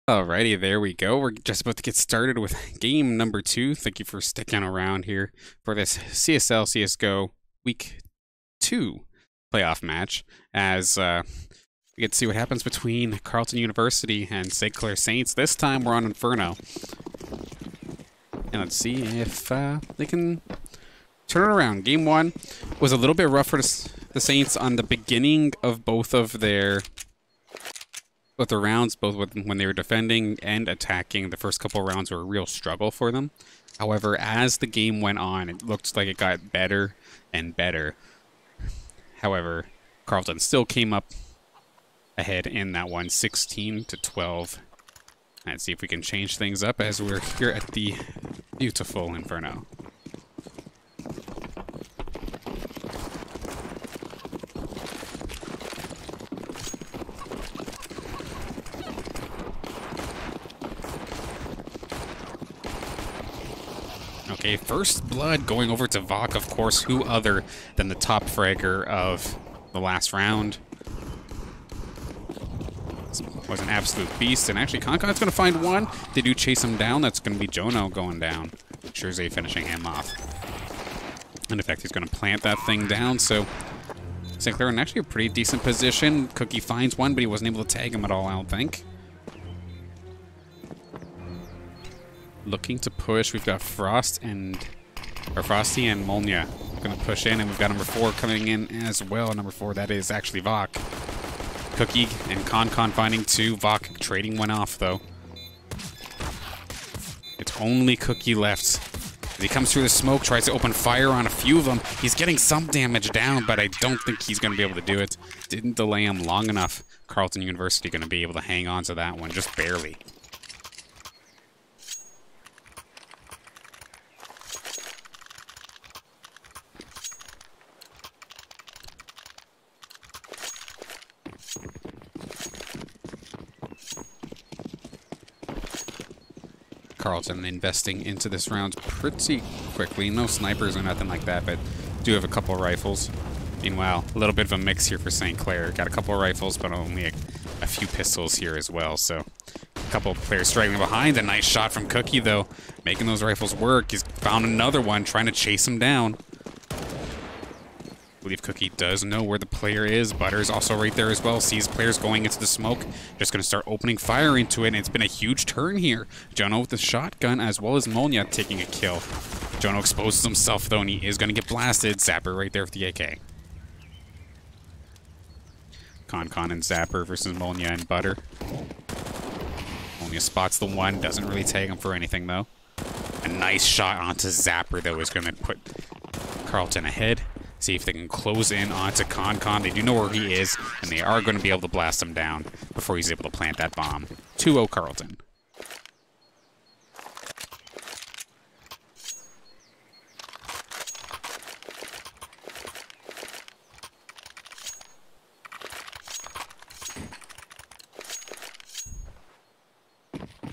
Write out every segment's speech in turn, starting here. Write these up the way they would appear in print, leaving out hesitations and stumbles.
Alrighty, there we go. We're just about to get started with game number 2. Thank you for sticking around here for this CSL CSGO Week 2 playoff match as we get to see what happens between Carleton University and St. Clair Saints. This time we're on Inferno. And let's see if they can turn it around. Game 1 was a little bit rough for the Saints on the beginning of both their rounds, both when they were defending and attacking. The first couple of rounds were a real struggle for them. However, as the game went on, it looked like it got better and better. However, Carleton still came up ahead in that one, 16-12. Let's see if we can change things up as we're here at the beautiful Inferno. Okay, first blood going over to Vok, of course, who other than the top fragger of the last round. This was an absolute beast, and actually ConCon's going to find one. They do chase him down. That's going to be Jono going down. Shurzay finishing him off. And in fact, he's going to plant that thing down, so St. Clair in actually a pretty decent position. Cookie finds one, but he wasn't able to tag him at all, I don't think. Looking to push. We've got Frosty and Molnia going to push in, and we've got number 4 coming in as well. Number 4, that is actually Vok. Cookie and ConCon finding 2. Vok trading one off, though. It's only Cookie left. As he comes through the smoke, tries to open fire on a few of them. He's getting some damage down, but I don't think he's going to be able to do it. Didn't delay him long enough. Carleton University going to be able to hang on to that one, just barely. Carleton investing into this round pretty quickly. No snipers or nothing like that, but do have a couple rifles. Meanwhile, a little bit of a mix here for St. Clair. Got a couple rifles, but only a few pistols here as well. So a couple of players striking behind. A nice shot from Cookie, though, making those rifles work. He's found another one, trying to chase him down. I believe Cookie does know where the player is. Butter's also right there as well. Sees players going into the smoke. Just going to start opening fire into it, and it's been a huge turn here. Jono with the shotgun, as well as Molnia taking a kill. Jono exposes himself, though, and he is going to get blasted. Zapper right there with the AK. ConCon and Zapper versus Molnia and Butter. Molnia spots the one. Doesn't really tag him for anything, though. A nice shot onto Zapper, though, is going to put Carleton ahead. See if they can close in onto ConCon. They do know where he is, and they are going to be able to blast him down before he's able to plant that bomb. 2-0 Carleton.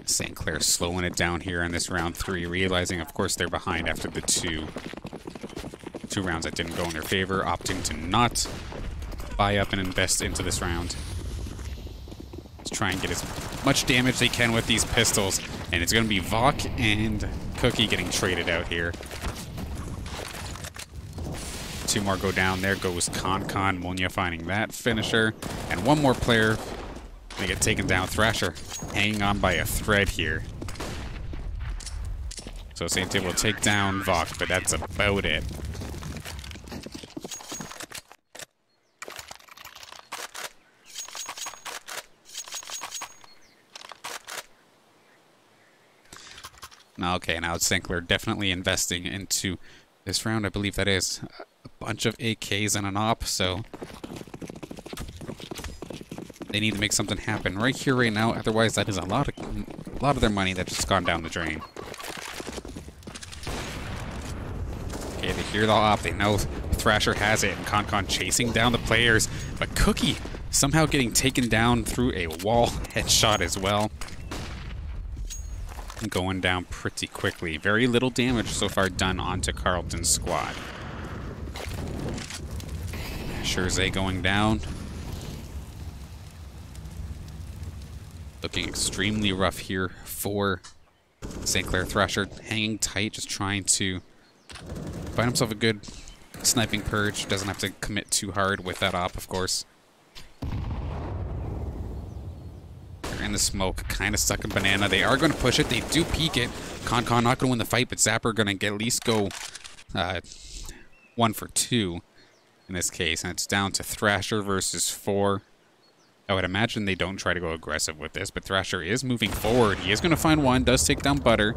St. Clair slowing it down here in this round 3, realizing, of course, they're behind after the two rounds that didn't go in their favor, opting to not buy up and invest into this round. Let's try and get as much damage they can with these pistols, and it's going to be Vok and Cookie getting traded out here. 2 more go down. There goes ConCon. Molnia finding that finisher, and one more player they get taken down. Thrasher hanging on by a thread here. So St. Clair will take down Vok, but that's about it. Okay, now it's St. Clair definitely investing into this round. I believe that is a bunch of AKs and an op, so they need to make something happen right here, right now. Otherwise, that is a lot of their money that's just gone down the drain. Okay, they hear the op. They know Thrasher has it, and ConCon chasing down the players. But Cookie somehow getting taken down through a wall headshot as well. Going down pretty quickly. Very little damage so far done onto Carleton's squad. Shurzay going down. Looking extremely rough here for St. Clair. Thrasher hanging tight, just trying to find himself a good sniping purge. Doesn't have to commit too hard with that op, of course. They're in the smoke, kind of stuck in banana. They are going to push it. They do peek it. Con not going to win the fight, but Zapper going to at least go 1 for 2 in this case. And it's down to Thrasher versus 4. I would imagine they don't try to go aggressive with this, but Thrasher is moving forward. He is going to find one, does take down Butter.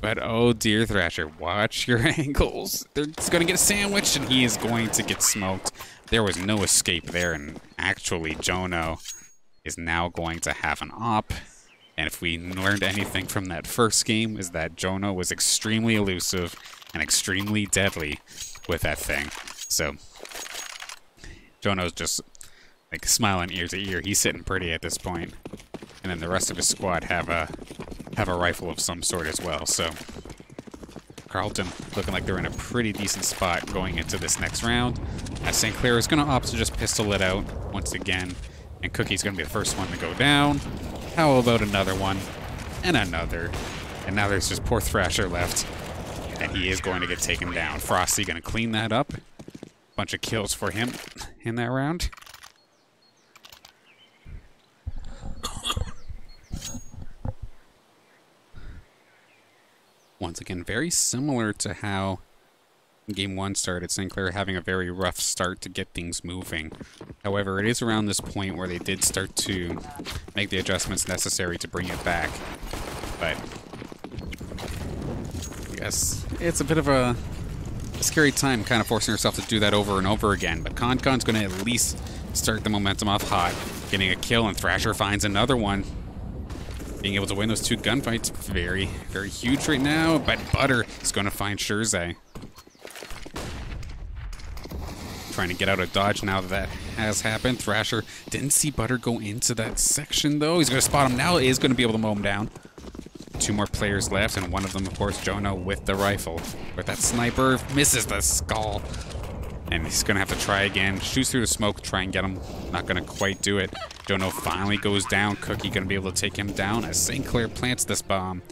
But oh dear, Thrasher, watch your angles. He's going to get a sandwich, and he is going to get smoked. There was no escape there, and actually Jono is now going to have an op. And if we learned anything from that first game, is that Jono was extremely elusive and extremely deadly with that thing. So Jono's just like smiling ear to ear. He's sitting pretty at this point. And then the rest of his squad have a rifle of some sort as well. So Carleton looking like they're in a pretty decent spot going into this next round. As St. Clair is going to opt to just pistol it out once again. And Cookie's going to be the first one to go down. How about another one? And another. And now there's just poor Thrasher left. And he is going to get taken down. Frosty going to clean that up. Bunch of kills for him in that round. Once again, very similar to how Game 1 started. St. Clair having a very rough start to get things moving. However, it is around this point where they did start to make the adjustments necessary to bring it back. But I guess it's a bit of a scary time kind of forcing yourself to do that over and over again. But Con's going to at least start the momentum off hot, getting a kill, and Thrasher finds another one. Being able to win those 2 gunfights, very, very huge right now. But Butter is going to find Shirzai. Trying to get out of dodge now that has happened. Thrasher didn't see Butter go into that section, though. He's going to spot him now. He is going to be able to mow him down. 2 more players left, and one of them, of course, Jono with the rifle. But that sniper misses the skull. And he's going to have to try again. Shoots through the smoke, try and get him. Not going to quite do it. Jono finally goes down. Cookie going to be able to take him down as St. Clair plants this bomb.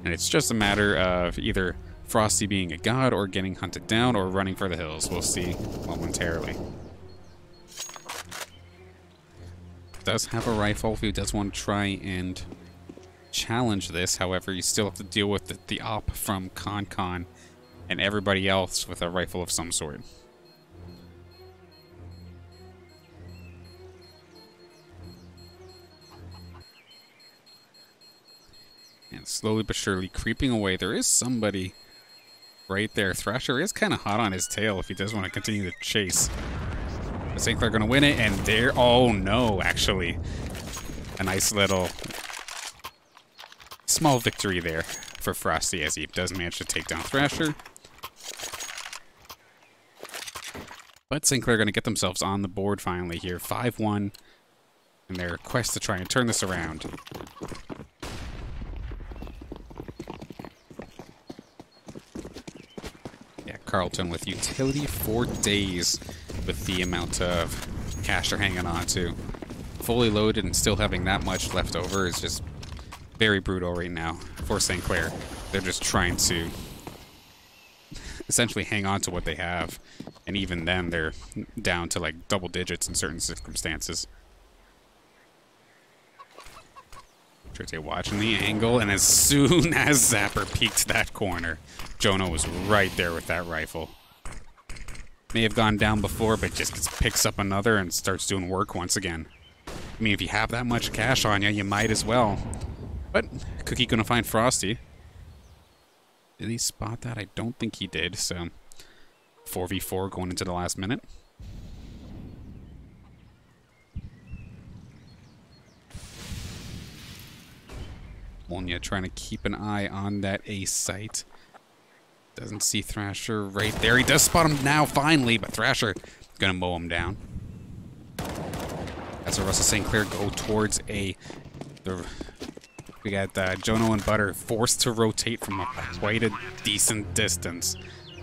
And it's just a matter of either Frosty being a god or getting hunted down or running for the hills. We'll see momentarily. Does have a rifle if he does want to try and challenge this. However, you still have to deal with the op from Con and everybody else with a rifle of some sort. And slowly but surely creeping away. There is somebody right there. Thrasher is kind of hot on his tail if he does want to continue to chase. But St. Clair going to win it, and there... Oh, no, actually. A nice little small victory there for Frosty as he does manage to take down Thrasher. But St. Clair going to get themselves on the board finally here. 5-1 in their quest to try and turn this around. Carleton with utility for days with the amount of cash they're hanging on to. Fully loaded and still having that much left over is just very brutal right now for St. Clair. They're just trying to essentially hang on to what they have. And even then, they're down to like double digits in certain circumstances. Shirzai watching the angle, and as soon as Zapper peeked that corner, Jono was right there with that rifle. May have gone down before, but just picks up another and starts doing work once again. I mean, if you have that much cash on you, you might as well. But Cookie gonna find Frosty. Did he spot that? I don't think he did, so 4v4 going into the last minute. Molnia trying to keep an eye on that A site. Doesn't see Thrasher right there. He does spot him now, finally, but Thrasher is going to mow him down. As the rest of St. Clair go towards A. We got Jono and Butter forced to rotate from quite a decent distance.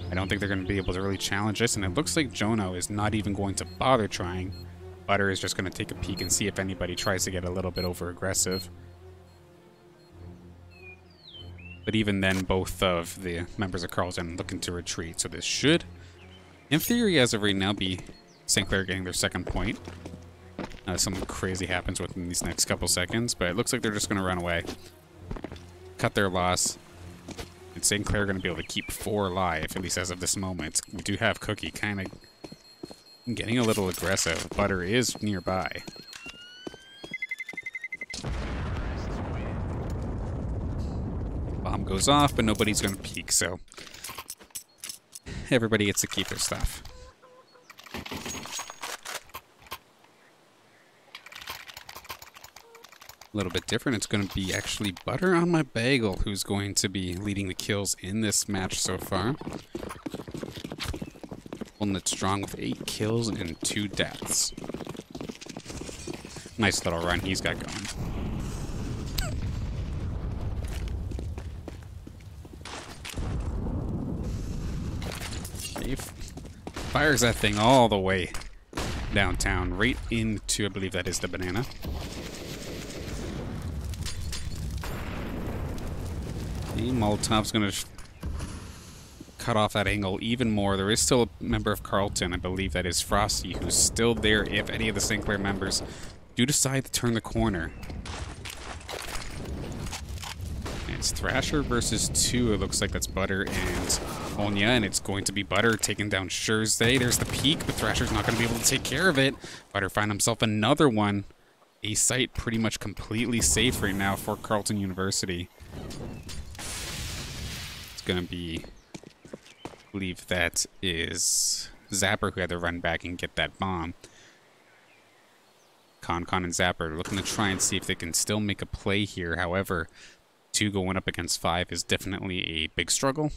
I don't think they're going to be able to really challenge this, and it looks like Jono is not even going to bother trying. Butter is just going to take a peek and see if anybody tries to get a little bit over aggressive. But even then, both of the members of Carleton looking to retreat. So this should, in theory, as of right now, be St. Clair getting their second point. Something crazy happens within these next couple seconds, but it looks like they're just going to run away. Cut their loss. And St. Clair going to be able to keep 4 alive, at least as of this moment. We do have Cookie kind of getting a little aggressive. Butter is nearby. Bomb goes off, but nobody's going to peek, so everybody gets to keep their stuff. A little bit different. It's going to be actually Butter on My Bagel who's going to be leading the kills in this match so far. Holding it strong with 8 kills and 2 deaths. Nice little run he's got going. He fires that thing all the way downtown, right into, I believe that is the banana. The Molotov's going to cut off that angle even more. There is still a member of Carleton, I believe that is Frosty, who's still there if any of the St. Clair members do decide to turn the corner. It's Thrasher versus 2. It looks like that's Butter and Onya, and it's going to be Butter taking down Shurzay. There's the peak, but Thrasher's not going to be able to take care of it. Butter find himself another one. A site pretty much completely safe right now for Carleton University. It's going to be, I believe that is Zapper who had to run back and get that bomb. Con and Zapper looking to try and see if they can still make a play here. However, 2 going up against 5 is definitely a big struggle.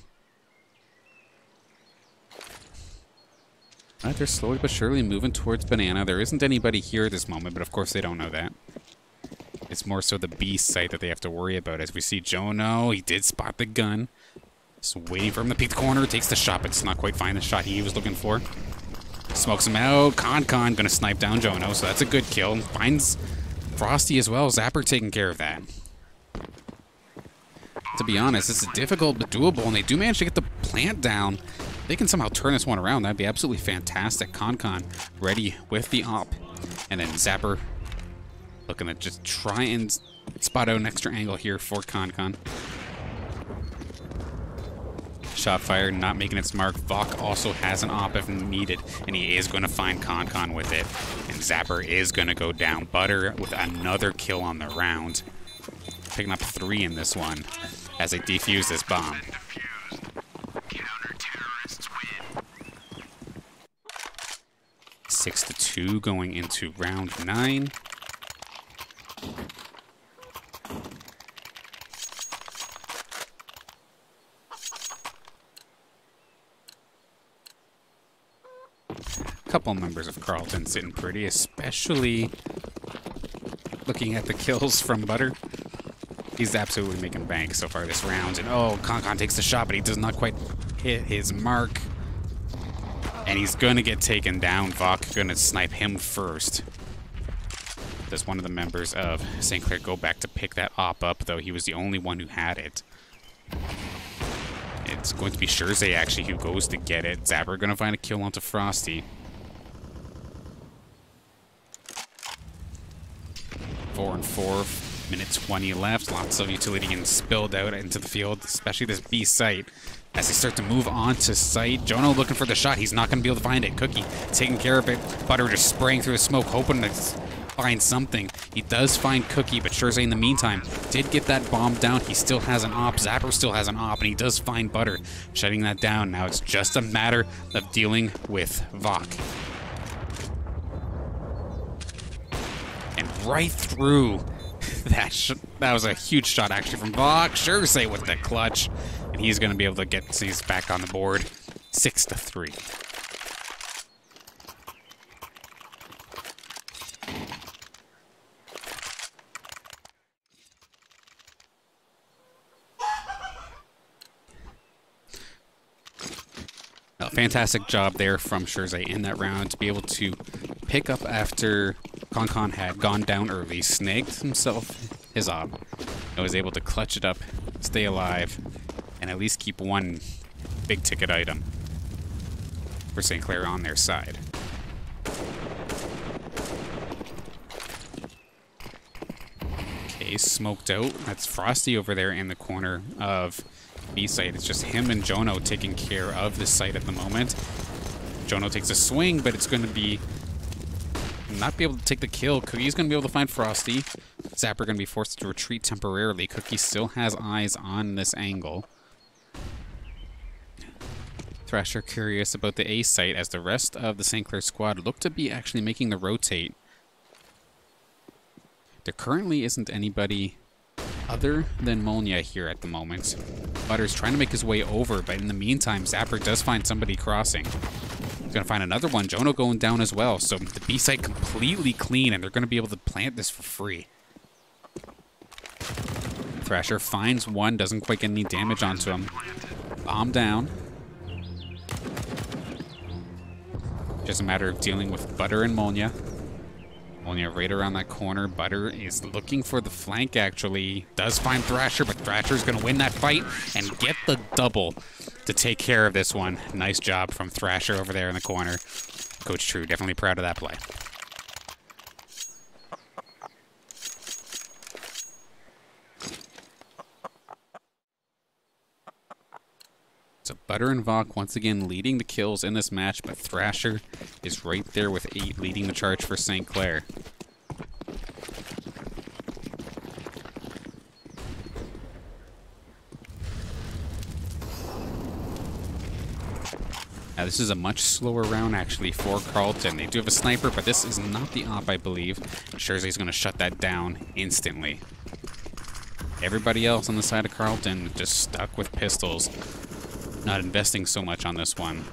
Alright, they're slowly but surely moving towards Banana. There isn't anybody here at this moment, but of course they don't know that. It's more so the B site that they have to worry about. As we see Jono, he did spot the gun. Just waiting for him to peek the corner, takes the shot, but it's not quite find the shot he was looking for. Smokes him out. Con gonna snipe down Jono, so that's a good kill. Finds Frosty as well. Zapper taking care of that. To be honest, this is difficult but doable, and they do manage to get the plant down. If they can somehow turn this one around, that'd be absolutely fantastic. Con ready with the op. And then Zapper looking to just try and spot out an extra angle here for Con. Shot fired, not making its mark. Vok also has an op if needed, and he is going to find Con with it. And Zapper is going to go down. Butter with another kill on the round. Picking up 3 in this one as they defuse this bomb. 6-2 going into round 9. Couple members of Carleton sitting pretty, especially looking at the kills from Butter. He's absolutely making bank so far this round. And oh, Con takes the shot, but he does not quite hit his mark. And he's going to get taken down. Vok going to snipe him first. Does one of the members of St. Clair go back to pick that op up, though he was the only one who had it. It's going to be Shurzay, actually, who goes to get it. Zapper going to find a kill onto Frosty. 4-4. Minute 20 left. Lots of utility getting spilled out into the field, especially this B site. As they start to move on to site, Jono looking for the shot. He's not going to be able to find it. Cookie taking care of it. Butter just spraying through the smoke, hoping to find something. He does find Cookie, but Shurzay in the meantime did get that bomb down. He still has an op. Zapper still has an op, and he does find Butter, shutting that down. Now it's just a matter of dealing with Vok. And right through that was a huge shot actually from Vok. Shurzay with the clutch, and he's going to be able to get these back on the board. 6-3. A fantastic job there from Shurzay in that round to be able to pick up after Concon had gone down early, snagged himself his op, and was able to clutch it up, stay alive, and at least keep one big ticket item for St. Clair on their side. Okay, smoked out. That's Frosty over there in the corner of B site. It's just him and Jono taking care of this site at the moment. Jono takes a swing, but it's going to be not be able to take the kill. Cookie's going to be able to find Frosty. Zapper going to be forced to retreat temporarily. Cookie still has eyes on this angle. Thrasher curious about the A site as the rest of the St. Clair squad look to be actually making the rotate. There currently isn't anybody other than Molnia here at the moment. Butter's trying to make his way over, but in the meantime, Zapper does find somebody crossing. He's going to find another one. Jono going down as well. So the B site completely clean, and they're going to be able to plant this for free. Thrasher finds one, doesn't quite get any damage onto him. Bomb down. Just a matter of dealing with Butter and Molnia. Molnia right around that corner. Butter is looking for the flank, actually. Does find Thrasher, but Thrasher's going to win that fight and get the double to take care of this one. Nice job from Thrasher over there in the corner. Coach True, definitely proud of that play. So Butter and Vok once again leading the kills in this match, but Thrasher is right there with 8 leading the charge for St. Clair. Now this is a much slower round actually for Carleton. They do have a sniper, but this is not the op, I believe. Scherze's going to shut that down instantly. Everybody else on the side of Carleton just stuck with pistols. Not investing so much on this one.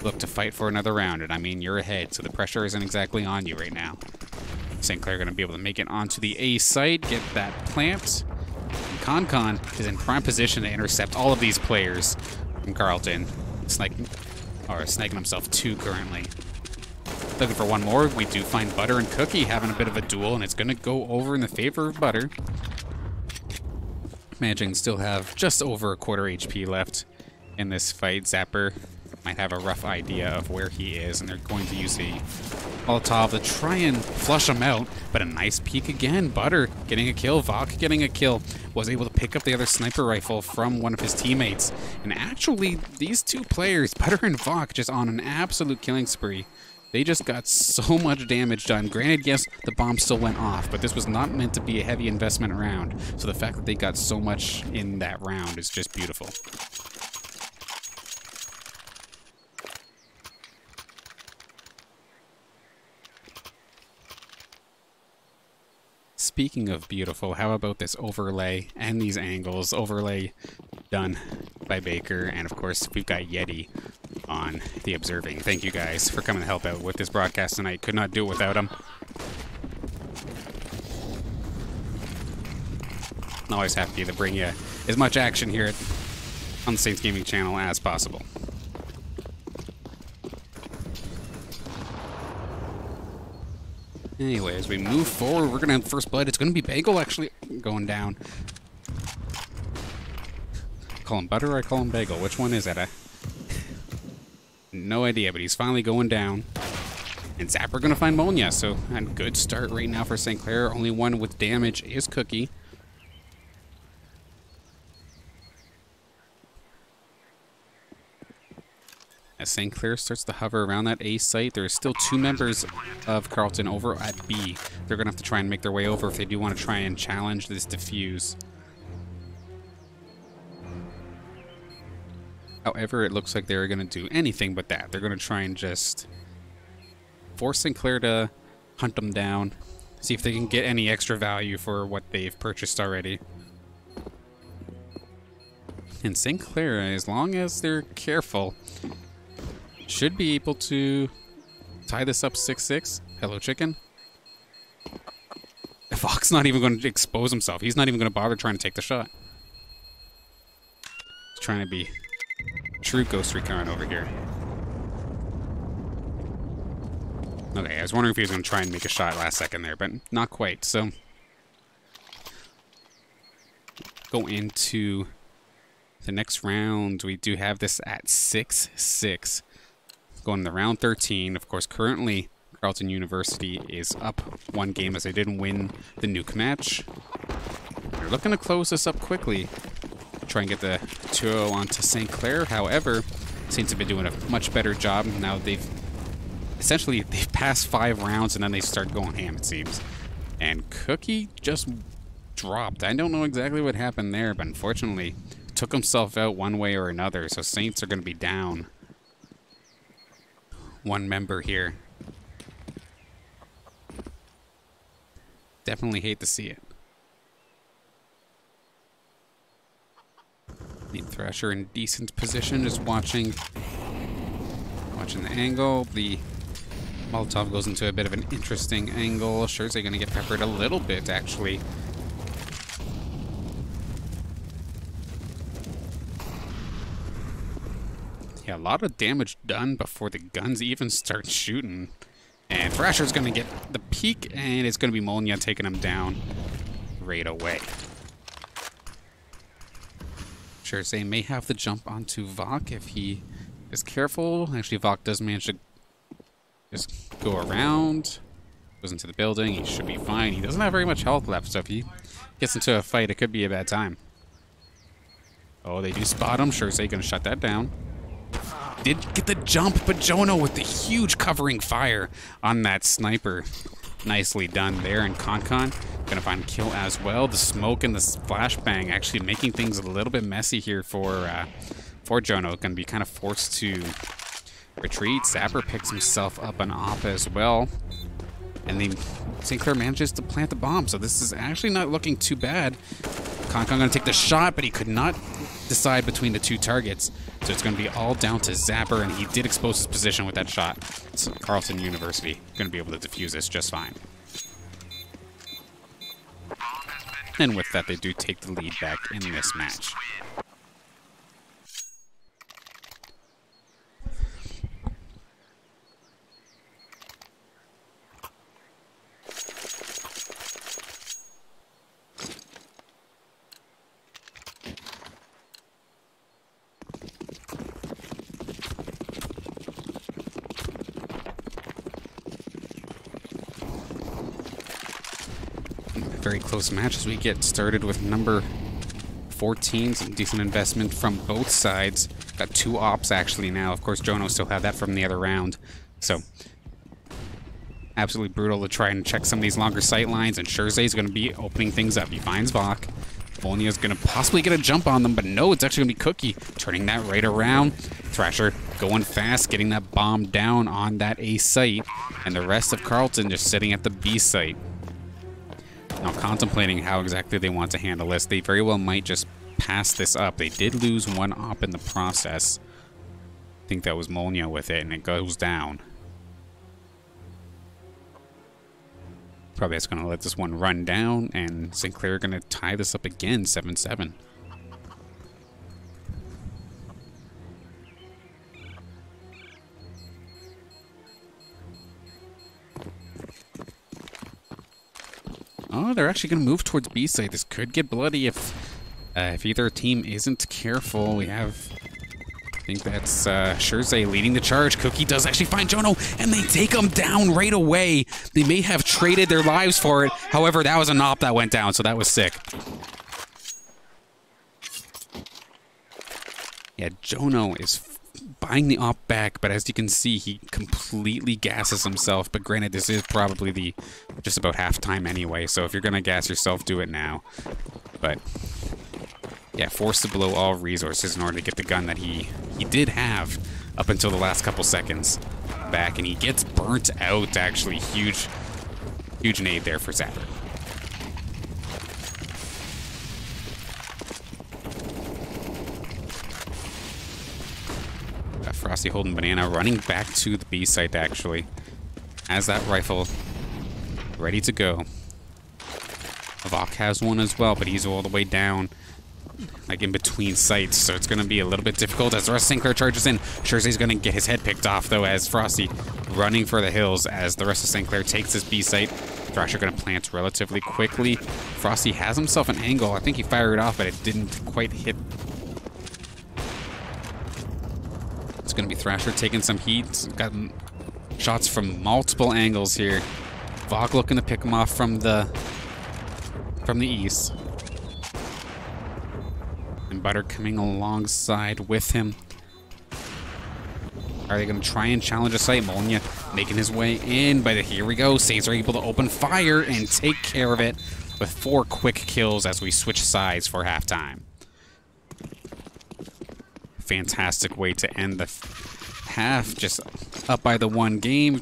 Look to fight for another round, and I mean, you're ahead, so the pressure isn't exactly on you right now. St. Clair going to be able to make it onto the A site, get that plant. And Concon is in prime position to intercept all of these players from Carleton. Snagging himself 2 currently. Looking for one more. We do find Butter and Cookie having a bit of a duel, and it's going to go over in the favor of Butter. Managing to still have just over a quarter HP left in this fight. Zapper might have a rough idea of where he is, and they're going to use the Molotov to try and flush him out, but a nice peek again. Butter getting a kill, Vok getting a kill, was able to pick up the other sniper rifle from one of his teammates. And actually, these two players, Butter and Vok, just on an absolute killing spree. They just got so much damage done. Granted, yes, the bomb still went off, but this was not meant to be a heavy investment round. So the fact that they got so much in that round is just beautiful. Speaking of beautiful, how about this overlay and these angles? Overlay done by Baker, and of course we've got Yeti on the observing. Thank you guys for coming to help out with this broadcast tonight. Could not do it without them. Always happy to bring you as much action here on the Saints Gaming channel as possible. Anyway, as we move forward, we're going to have first blood. It's going to be Bagel actually going down. Call him Butter or I call him Bagel? Which one is it? No idea, but he's finally going down. And Zapper going to find Molnia, so a good start right now for St. Clair. Only one with damage is Cookie. As St. Clair starts to hover around that A site, there are still 2 members of Carleton over at B. They're going to have to try and make their way over if they do want to try and challenge this defuse. However, it looks like they're going to do anything but that. They're going to try and just force St. Clair to hunt them down, see if they can get any extra value for what they've purchased already. And St. Clair, as long as they're careful, should be able to tie this up 6-6. Hello, chicken. Fox not even going to expose himself. He's not even going to bother trying to take the shot. He's trying to be true Ghost Recon over here. Okay, I was wondering if he was going to try and make a shot last second there, but not quite. So, go into the next round. We do have this at 6-6. Going to round 13. Of course, currently, Carleton University is up one game as they didn't win the nuke match. They're looking to close this up quickly. Try and get the 2-0 onto St. Clair. However, Saints have been doing a much better job. Now they've passed 5 rounds and then they start going ham, it seems. And Cookie just dropped. I don't know exactly what happened there, but unfortunately took himself out one way or another. So Saints are going to be down one member here. Definitely hate to see it. Need Thrasher in decent position, just watching the angle. The Molotov goes into a bit of an interesting angle. Scherze going to get peppered a little bit, actually. Yeah, a lot of damage done before the guns even start shooting. And Thrasher's going to get the peek, and it's going to be Molnia taking him down right away. Scherze may have the jump onto Vok if he is careful. Actually, Vok does manage to just go around. Goes into the building. He should be fine. He doesn't have very much health left, so if he gets into a fight, it could be a bad time. Oh, they do spot him. Scherze going to shut that down. Did get the jump, but Jono with the huge covering fire on that sniper. Nicely done there, and Concon gonna find a kill as well. The smoke and the flashbang actually making things a little bit messy here for Jono. Gonna be kind of forced to retreat. Zapper picks himself up an op as well, and then St. Clair manages to plant the bomb. So this is actually not looking too bad. Concon gonna take the shot, but he could not decide between the 2 targets. So it's going to be all down to Zapper, and he did expose his position with that shot. So Carleton University going to be able to defuse this just fine. And with that, they do take the lead back in this match. Very close match as we get started with number 14. Some decent investment from both sides. Got 2 ops actually now. Of course, Jono still had that from the other round. So, absolutely brutal to try and check some of these longer sight lines. And Scherze is going to be opening things up. He finds Vok. Molnia is going to possibly get a jump on them, but no, it's actually going to be Cookie turning that right around. Thrasher going fast, getting that bomb down on that A site. And the rest of Carleton just sitting at the B site. Now contemplating how exactly they want to handle this. They very well might just pass this up. They did lose 1 op in the process. I think that was Molnia with it, and it goes down. Probably just going to let this one run down, and St. Clair going to tie this up again, 7-7. Oh, they're actually going to move towards B site. This could get bloody if either team isn't careful. We have, I think that's Scherze leading the charge. Cookie does actually find Jono, and they take him down right away. They may have traded their lives for it. However, that was an op that went down, so that was sick. Yeah, Jono is buying the op back, but as you can see, he completely gasses himself. But granted, this is probably just about halftime anyway, so if you're gonna gas yourself, do it now. But yeah, forced to blow all resources in order to get the gun that he did have up until the last couple seconds back, and he gets burnt out. Actually, huge nade there for Zapper. Frosty holding Banana, running back to the B site actually. Has that rifle ready to go. Vok has one as well, but he's all the way down. like in between sites, so it's going to be a little bit difficult as the rest of St. Clair charges in. Jersey's going to get his head picked off, though, as Frosty running for the hills as the rest of St. Clair takes this B site. Thrasher going to plant relatively quickly. Frosty has himself an angle. I think he fired it off, but it didn't quite hit. It's going to be Thrasher taking some heat. Got shots from multiple angles here. Vog looking to pick him off from the east. And Butter coming alongside with him. Are they going to try and challenge a site? Molyneux making his way in, but here we go. Saints are able to open fire and take care of it with 4 quick kills as we switch sides for halftime. Fantastic way to end the half, just up by the 1 game.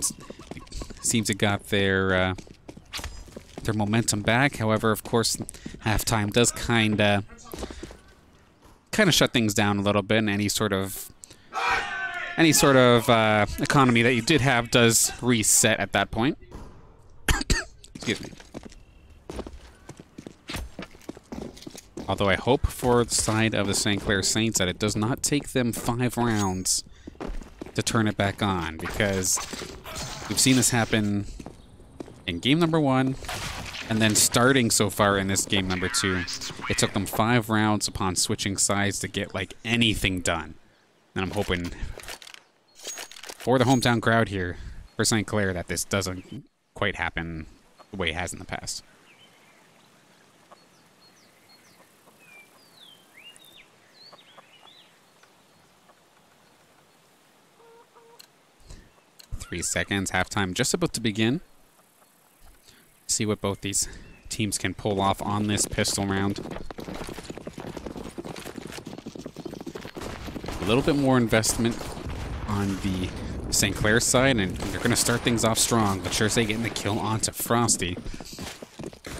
Seems it got their momentum back. However, of course, halftime does kind of shut things down a little bit, and any sort of economy that you did have does reset at that point. Excuse me. Although I hope for the side of the St. Clair Saints that it does not take them 5 rounds to turn it back on, because we've seen this happen in game number 1, and then starting so far in this game number 2. It took them 5 rounds upon switching sides to get like anything done. And I'm hoping for the hometown crowd here for St. Clair that this doesn't quite happen the way it has in the past. Three seconds, halftime just about to begin. See what both these teams can pull off on this pistol round. A little bit more investment on the St. Clair side, and they're going to start things off strong. But Jersey getting the kill onto Frosty.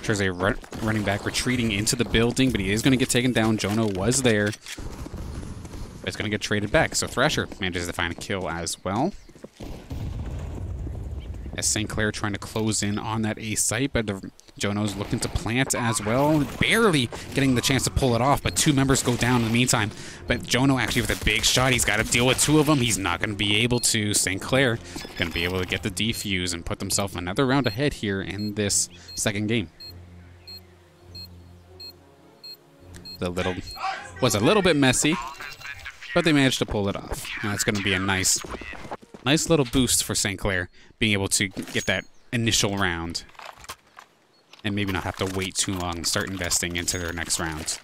Jersey running back, retreating into the building, but he is going to get taken down. Jono was there, but it's going to get traded back. So Thrasher manages to find a kill as well. As St. Clair trying to close in on that A site, but Jono's looking to plant as well. Barely getting the chance to pull it off, but 2 members go down in the meantime. But Jono actually with a big shot. He's got to deal with 2 of them. He's not going to be able to. St. Clair going to be able to get the defuse and put themselves another round ahead here in this second game. Was a little bit messy, but they managed to pull it off. And that's going to be a nice little boost for St. Clair, being able to get that initial round and maybe not have to wait too long and start investing into their next rounds.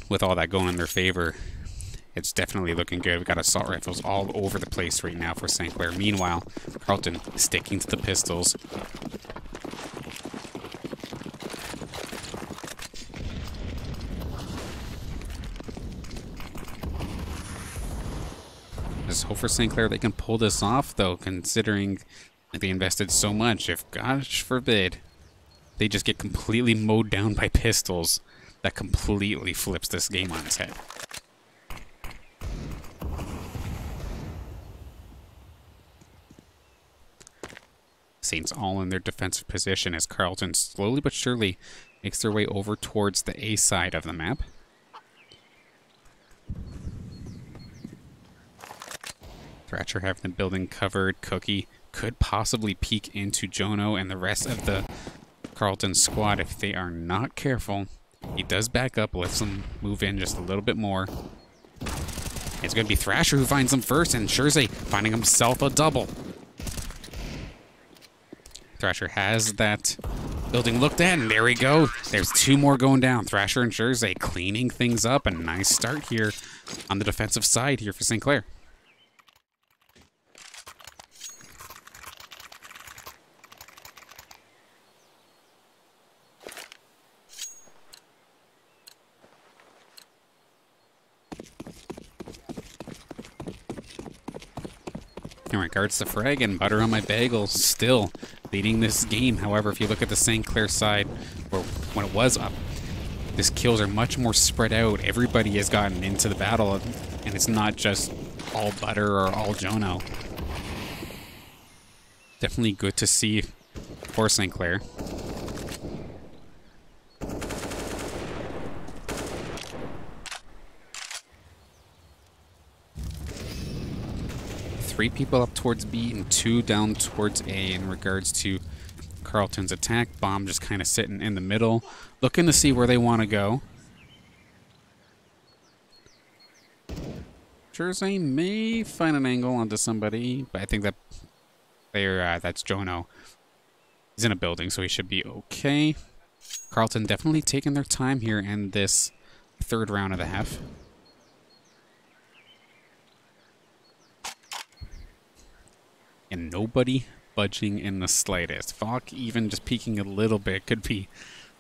With all that going in their favor, it's definitely looking good. We've got assault rifles all over the place right now for St. Clair. Meanwhile, Carleton sticking to the pistols. Just hope for St. Clair they can pull this off, though, considering they invested so much. If, gosh forbid, they just get completely mowed down by pistols, that completely flips this game on its head. Saints all in their defensive position as Carleton slowly but surely makes their way over towards the A side of the map. Thrasher having the building covered. Cookie could possibly peek into Jono and the rest of the Carleton squad if they are not careful. He does back up, lets them move in just a little bit more. It's going to be Thrasher who finds them first, and Jersey finding himself a double. Thrasher has that building looked at, and there we go. There's 2 more going down. Thrasher and Jersey cleaning things up. A nice start here on the defensive side here for St. Clair. In regards to frag and butter on my bagel, still leading this game. However, if you look at the St. Clair side, or when it was up, these kills are much more spread out. Everybody has gotten into the battle, and it's not just all butter or all Jono. Definitely good to see for St. Clair. 3 people up towards B and 2 down towards A in regards to Carleton's attack. Bomb just kind of sitting in the middle, looking to see where they want to go. Jersey may find an angle onto somebody, but I think that player, that's Jono. He's in a building, so he should be okay. Carleton definitely taking their time here in this 3rd round of the half. And nobody budging in the slightest. Vok even just peeking a little bit could be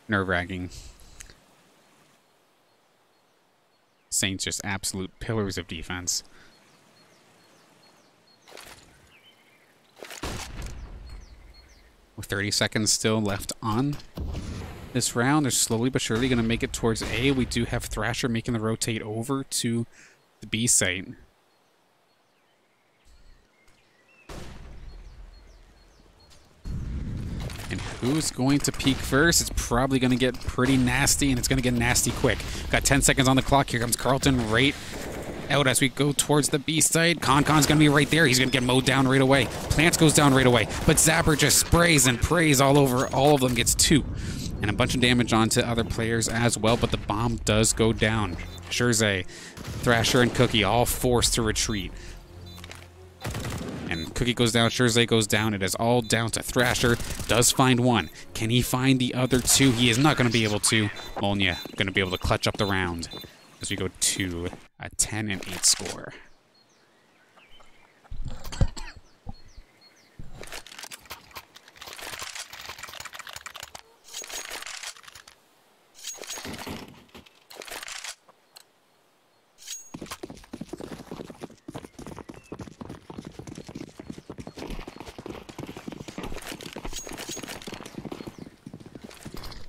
nerve-wracking. Saints just absolute pillars of defense. With 30 seconds still left on this round, they're slowly but surely going to make it towards A. We do have Thrasher making the rotate over to the B site. And who's going to peek first? It's probably going to get pretty nasty, and it's going to get nasty quick. Got 10 seconds on the clock. Here comes Carleton right out as we go towards the B side. Concon's going to be right there. He's going to get mowed down right away. Plants goes down right away. But Zapper just sprays and prays all over. All of them gets 2. And a bunch of damage onto other players as well, but the bomb does go down. Jersey, Thrasher, and Cookie all forced to retreat. And Cookie goes down, Jersey goes down. It is all down to Thrasher. Does find one. Can he find the other 2? He is not going to be able to. Molnia going to be able to clutch up the round as we go to a 10-8 score.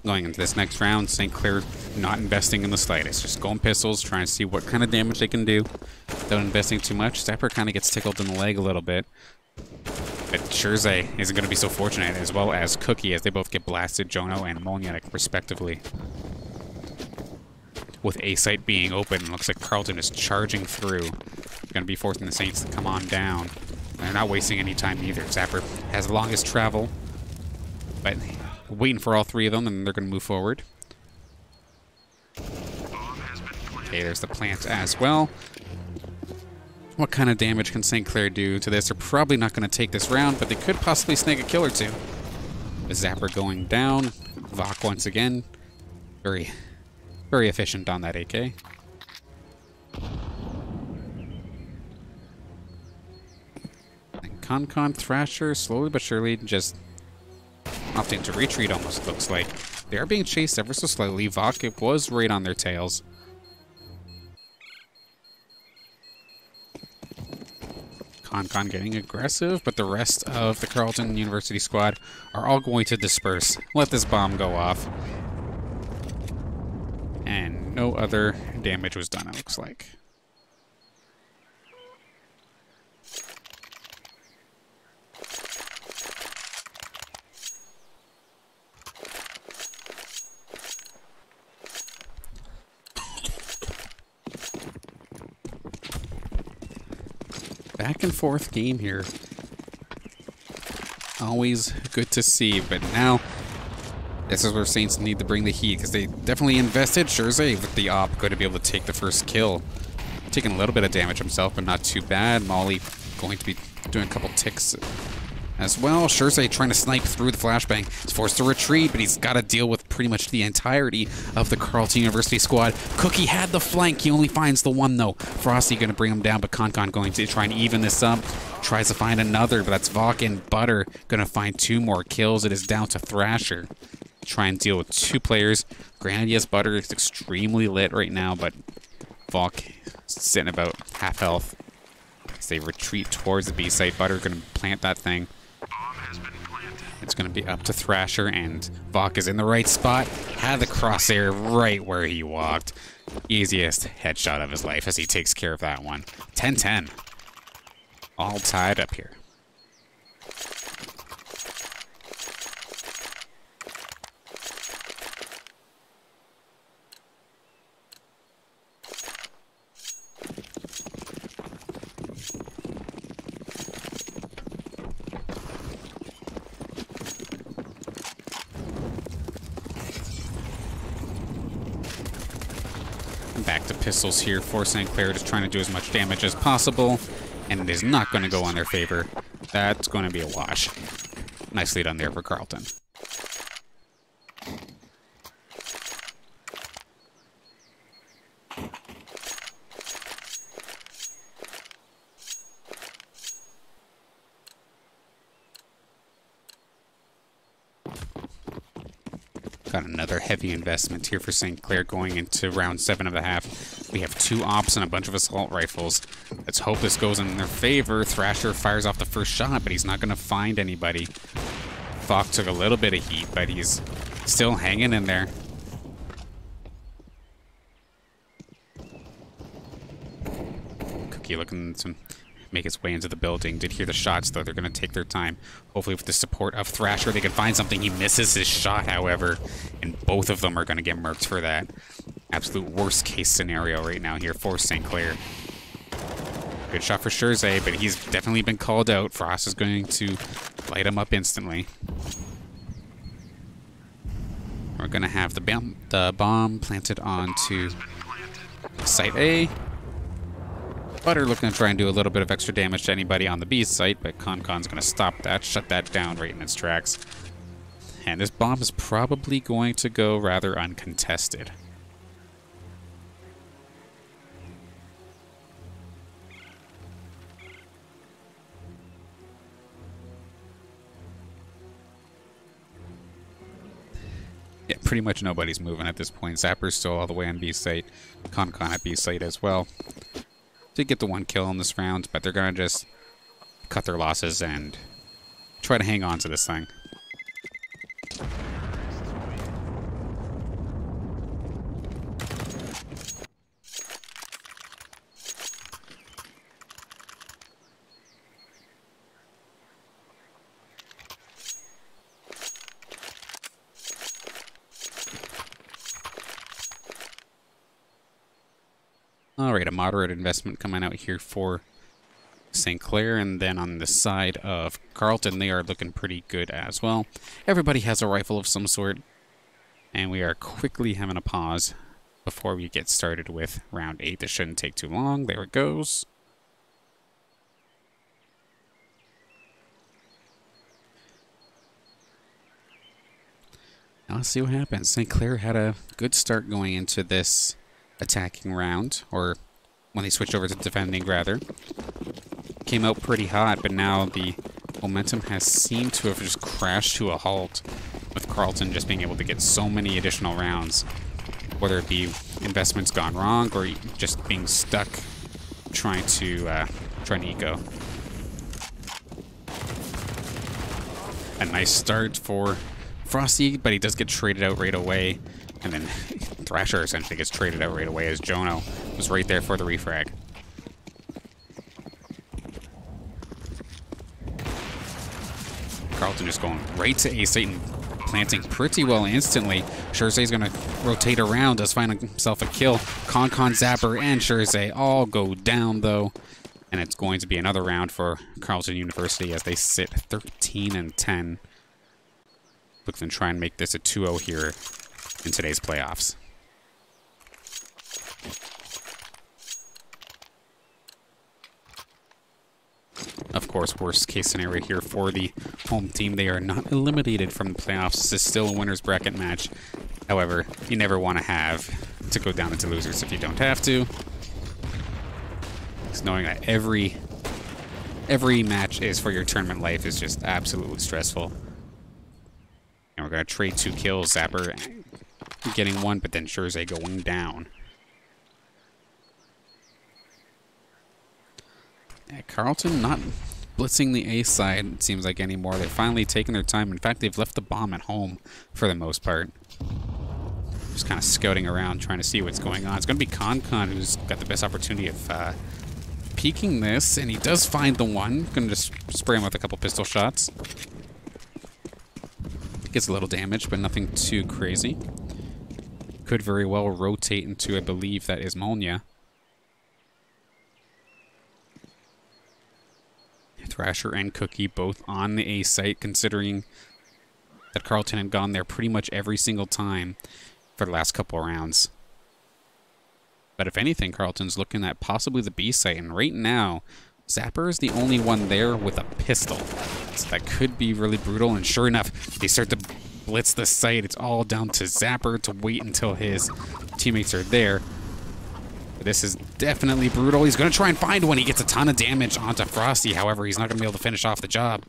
Going into this next round, St. Clair not investing in the slightest. Just going pistols, trying to see what kind of damage they can do without investing too much. Zapper kind of gets tickled in the leg a little bit. But Jersey isn't going to be so fortunate, as well as Cookie, as they both get blasted, Jono and Molniak, respectively. With A site being open, looks like Carleton is charging through. Going to be forcing the Saints to come on down. They're not wasting any time either. Zapper has the longest travel, but waiting for all 3 of them, and they're going to move forward. Okay, there's the plant as well. What kind of damage can St. Clair do to this? They're probably not going to take this round, but they could possibly snag a kill or 2. The Zapper going down. Vok once again. Very, very efficient on that AK. And Concon, Thrasher, slowly but surely just opting to retreat, almost looks like. They are being chased ever so slightly. Vok, it was right on their tails. Concon getting aggressive, but the rest of the Carleton University squad are all going to disperse. Let this bomb go off. And no other damage was done, it looks like. Back and forth game here. Always good to see, but now this is where Saints need to bring the heat, because they definitely invested. Jersey with the op going to be able to take the first kill. Taking a little bit of damage himself, but not too bad. Molly going to be doing a couple ticks as well. Jersey trying to snipe through the flashbang. He's forced to retreat, but he's got to deal with pretty much the entirety of the Carleton University squad. Cookie had the flank. He only finds the one, though. Frosty going to bring him down, but Concon going to try and even this up. Tries to find another, but that's Vok and Butter going to find 2 more kills. It is down to Thrasher. Try and deal with 2 players. Granted, yes, Butter is extremely lit right now, but Vok sitting about half health. As they retreat towards the B site, Butter going to plant that thing. It's going to be up to Thrasher, and Vok is in the right spot. Had the crosshair right where he walked. Easiest headshot of his life as he takes care of that one. 10-10. All tied up here. Back to pistols here for St. Clair, just trying to do as much damage as possible. And it is not going to go in their favor. That's going to be a wash. Nicely done there for Carleton. Got another heavy investment here for St. Clair going into round 7 of the half. We have 2 ops and a bunch of assault rifles. Let's hope this goes in their favor. Thrasher fires off the first shot, but he's not going to find anybody. Falk took a little bit of heat, but he's still hanging in there. Cookie looking to make his way into the building. Did hear the shots, though. They're going to take their time. Hopefully with the support of Thrasher, they can find something. He misses his shot, however, and both of them are going to get murked for that. Absolute worst case scenario right now here for St. Clair. Good shot for Scherze, but he's definitely been called out. Frost is going to light him up instantly. We're going to have the bomb planted onto Site A. Butter looking to try and do a little bit of extra damage to anybody on the B site, but Concon's going to stop that, shut that down right in its tracks. And this bomb is probably going to go rather uncontested. Yeah, pretty much nobody's moving at this point. Zapper's still all the way on B site. Concon at B site as well. Did get the 1 kill in this round, but they're going to just cut their losses and try to hang on to this thing. Alright, a moderate investment coming out here for St. Clair, and then on the side of Carleton, they are looking pretty good as well. Everybody has a rifle of some sort, and we are quickly having a pause before we get started with round 8. This shouldn't take too long. There it goes. Now let's see what happens. St. Clair had a good start going into this attacking round, or when they switched over to defending, rather. Came out pretty hot, but now the momentum has seemed to have just crashed to a halt, with Carleton just being able to get so many additional rounds, whether it be investments gone wrong or just being stuck trying to eco. A nice start for Frosty, but he does get traded out right away. And then Thrasher essentially gets traded out right away as Jono was right there for the refrag. Carleton just going right to A site and planting pretty well instantly. Scherze's going to rotate around, does find himself a kill. Concon, Zapper, and Scherze all go down, though. And it's going to be another round for Carleton University as they sit 13-10. Looking to try and make this a 2-0 here in today's playoffs. Of course, worst case scenario here for the home team. They are not eliminated from the playoffs. This is still a winner's bracket match. However, you never want to have to go down into losers if you don't have to. Just knowing that every match is for your tournament life is just absolutely stressful. And we're going to trade 2 kills. Zapper getting 1, but then Scherze going down. Yeah, Carleton not blitzing the A side, it seems like, anymore. They've finally taken their time. In fact, they've left the bomb at home for the most part. Just kind of scouting around, trying to see what's going on. It's going to be Concon who's got the best opportunity of peeking this, and he does find the one. Going to just spray him with a couple pistol shots. Gets a little damage, but nothing too crazy. Could very well rotate into, I believe that is Molnia. Thrasher and Cookie both on the A site, considering that Carleton had gone there pretty much every single time for the last couple of rounds. But if anything, Carleton's looking at possibly the B site, and right now, Zapper is the only one there with a pistol. So that could be really brutal, and sure enough, they start to blitz the site. It's all down to Zapper to wait until his teammates are there. But this is definitely brutal. He's going to try and find one. He gets a ton of damage onto Frosty. However, he's not going to be able to finish off the job.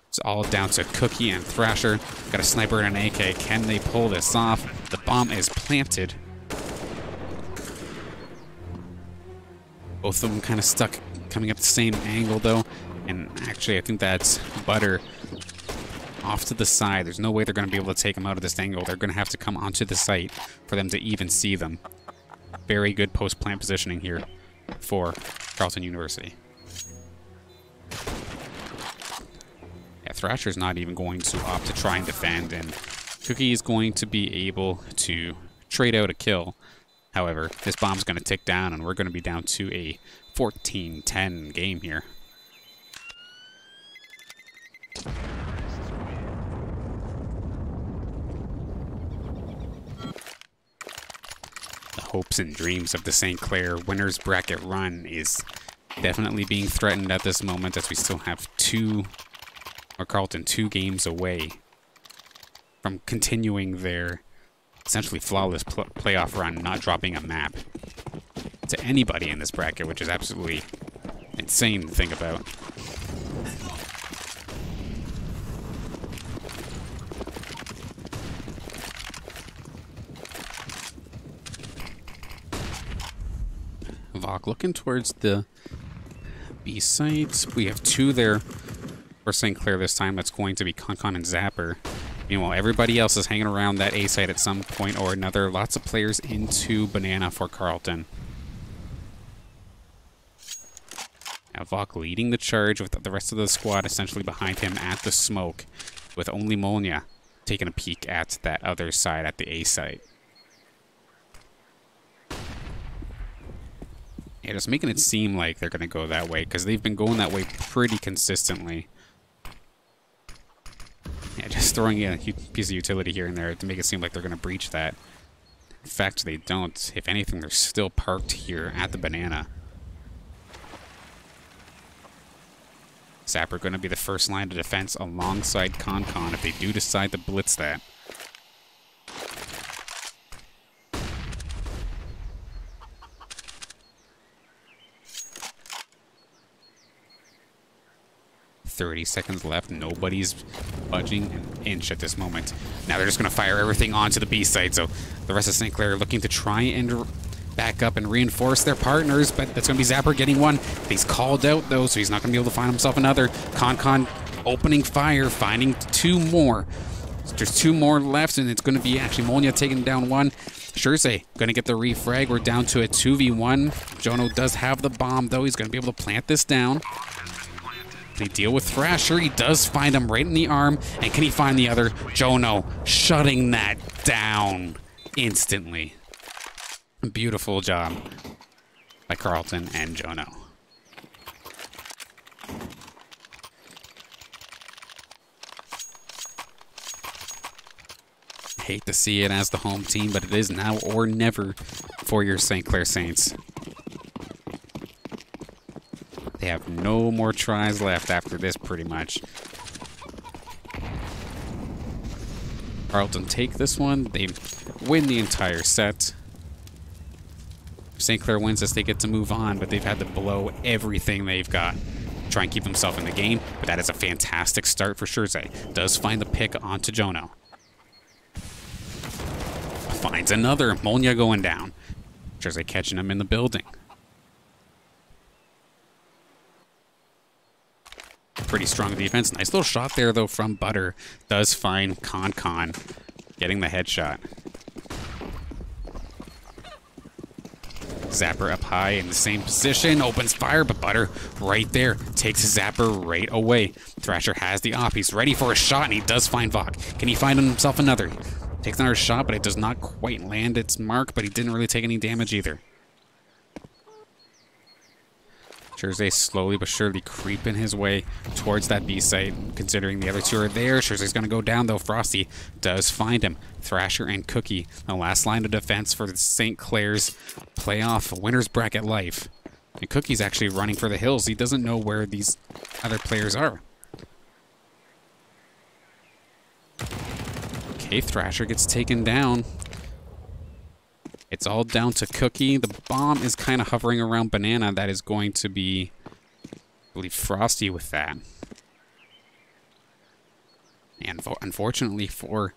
It's all down to Cookie and Thrasher. Got a sniper and an AK. Can they pull this off? The bomb is planted. Both of them kind of stuck, coming up the same angle though. And actually, I think that's Butter off to the side. There's no way they're going to be able to take him out of this angle. They're going to have to come onto the site for them to even see them. Very good post-plant positioning here for Carleton University. Yeah, Thrasher's not even going to opt to try and defend, and Cookie is going to be able to trade out a kill. However, this bomb's going to tick down, and we're going to be down to a 14-10 game here. The hopes and dreams of the St. Clair winners bracket run is definitely being threatened at this moment, as we still have Carleton 2 games away from continuing their essentially flawless playoff run, not dropping a map to anybody in this bracket, which is absolutely insane to think about. Vok looking towards the B sites. We have 2 there for St. Clair this time. That's going to be Concon and Zapper. Meanwhile, everybody else is hanging around that A site at some point or another. Lots of players into Banana for Carleton. Now Vok leading the charge with the rest of the squad essentially behind him at the smoke, with only Molnia taking a peek at that other side at the A site. Yeah, just making it seem like they're going to go that way, because they've been going that way pretty consistently. Yeah, just throwing a piece of utility here and there to make it seem like they're going to breach that. In fact, they don't. If anything, they're still parked here at the Banana. Zapper going to be the first line of defense alongside Concon if they do decide to blitz that. .30 seconds left. Nobody's budging an inch at this moment. Now they're just going to fire everything onto the B side. So the rest of St. Clair are looking to try and back up and reinforce their partners, but that's going to be Zapper getting one. He's called out though, so he's not going to be able to find himself another. Concon opening fire, finding 2 more. There's 2 more left, and it's going to be actually Molnia taking down one. Shursei going to get the refrag. We're down to a 2v1. Jono does have the bomb though. He's going to be able to plant this down. They deal with Thrasher. He does find him right in the arm. And can he find the other? Jono shutting that down instantly. Beautiful job by Carleton and Jono. Hate to see it as the home team, but it is now or never for your St. Clair Saints. They have no more tries left after this, pretty much. Carleton take this one. They win the entire set. St. Clair wins this, they get to move on, but they've had to blow everything they've got to try and keep themselves in the game. But that is a fantastic start for Shursei. Does find the pick onto Jono. Finds another. Molnia going down. Shursei catching him in the building. Pretty strong defense. Nice little shot there, though, from Butter. Does find Concon getting the headshot. Zapper up high in the same position. Opens fire, but Butter right there takes Zapper right away. Thrasher has the op. He's ready for a shot, and he does find Vok. Can he find himself another? Takes another shot, but it does not quite land its mark, but he didn't really take any damage either. Jersey slowly but surely creeping his way towards that B site, considering the other two are there. Jersey's going to go down, though. Frosty does find him. Thrasher and Cookie, the last line of defense for the St. Clair's playoff winner's bracket life. And Cookie's actually running for the hills. He doesn't know where these other players are. Okay, Thrasher gets taken down. It's all down to Cookie. The bomb is kind of hovering around Banana. That is going to be, I believe, Frosty with that. And unfortunately for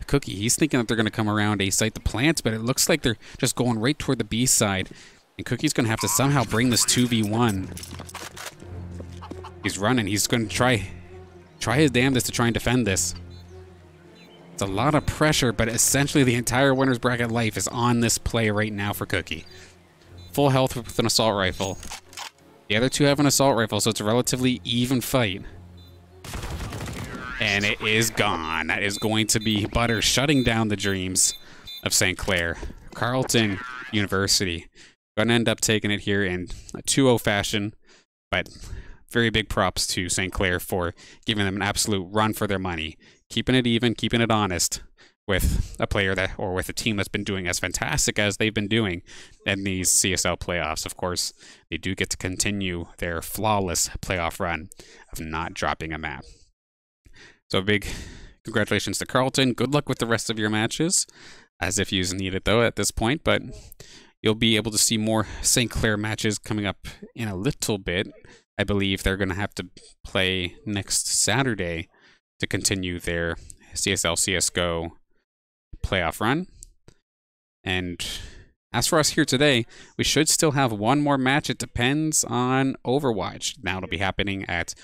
Cookie, he's thinking that they're going to come around A site the plants, but it looks like they're just going right toward the B side. And Cookie's going to have to somehow bring this 2v1. He's running. He's going to try his damnedest to try and defend this. It's a lot of pressure, but essentially the entire winner's bracket life is on this play right now for Cookie. Full health with an assault rifle. The other two have an assault rifle, so it's a relatively even fight. And it is gone. That is going to be Butter shutting down the dreams of St. Clair. Carleton University going to end up taking it here in a 2-0 fashion, but very big props to St. Clair for giving them an absolute run for their money. Keeping it even, keeping it honest with a player that, or with a team that's been doing as fantastic as they've been doing in these CSL playoffs. Of course, they do get to continue their flawless playoff run of not dropping a map. So big congratulations to Carleton. Good luck with the rest of your matches, as if you need it though at this point, but you'll be able to see more St. Clair matches coming up in a little bit. I believe they're going to have to play next Saturday to continue their CSL CSGO playoff run. And as for us here today, we should still have one more match. It depends on Overwatch. Now it'll be happening at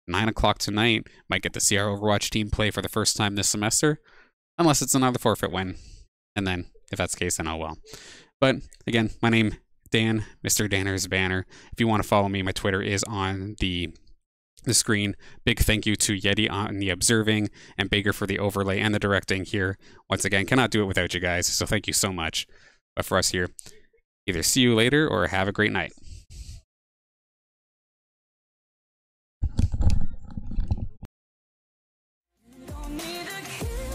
9 o'clock tonight. Might get to see our Overwatch team play for the first time this semester, unless it's another forfeit win. And then, if that's the case, then oh well. But again, my name Dan, Mr. Danner's Banner. If you want to follow me, my Twitter is on the screen. Big thank you to Yeti on the observing and Baker for the overlay and the directing here. Once again, cannot do it without you guys, so thank you so much. But for us here, either see you later or have a great night.